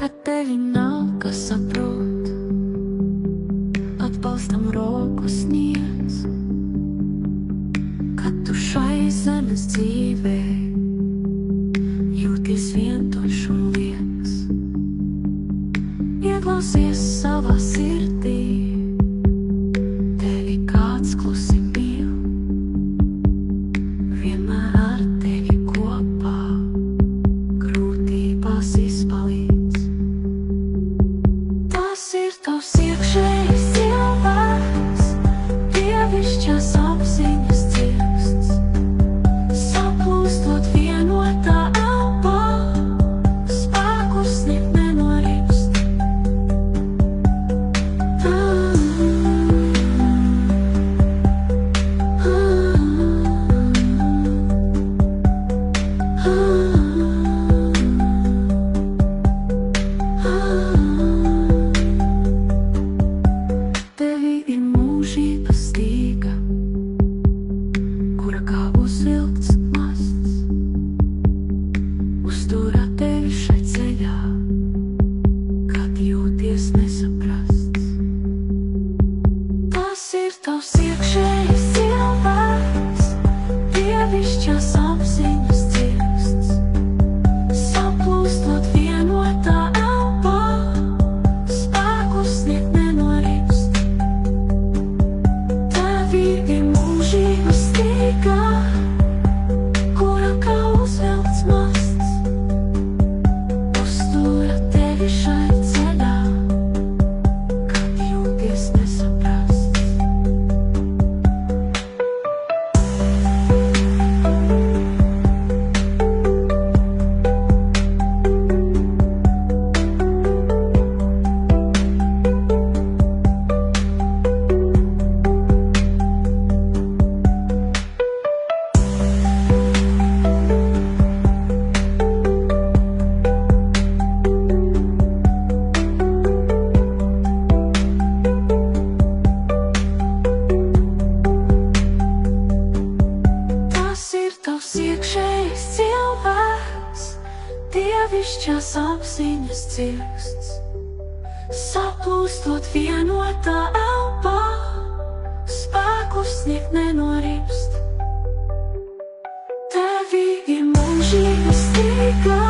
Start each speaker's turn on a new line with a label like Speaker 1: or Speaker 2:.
Speaker 1: kad tevi nav, kas saprot, atbalstam roku sniedz, kad tu šai zemes dzīvē jūties vientuļš un viens. Ieklausies savā sirdī, tevi kāds klusi mīl, vienmēr ar tevi kopā, grūtībās izpalīdz. Tas ir tavs iekšējais cilvēks, dievišķās apziņas dzirksts, saplūstot vienotā elpā, spēkus sniegt nenorīpst. Tevi ir mūžības stīga, kura kā uzvilkts masts, uzturā tevi šai ceļā, kad jūties nesaprasts. Tas ir tavs iekšējais cilvēks, dievišķās apziņas dzirksts, saplūstot vienotā elpā, spēkus sniegt nenorīpst. Tevi ir mūžības stīga, kura kā uzvilkts masts, uztura tevi šai ceļā, kad jūties nesaprasts. Tas ir tavs iekšējais cilvēks, dievišķās apziņas dzirksts, saplūstot vienotā elpā, spēkus sniegt nenorīpst. Tevi ir mūžības stīga,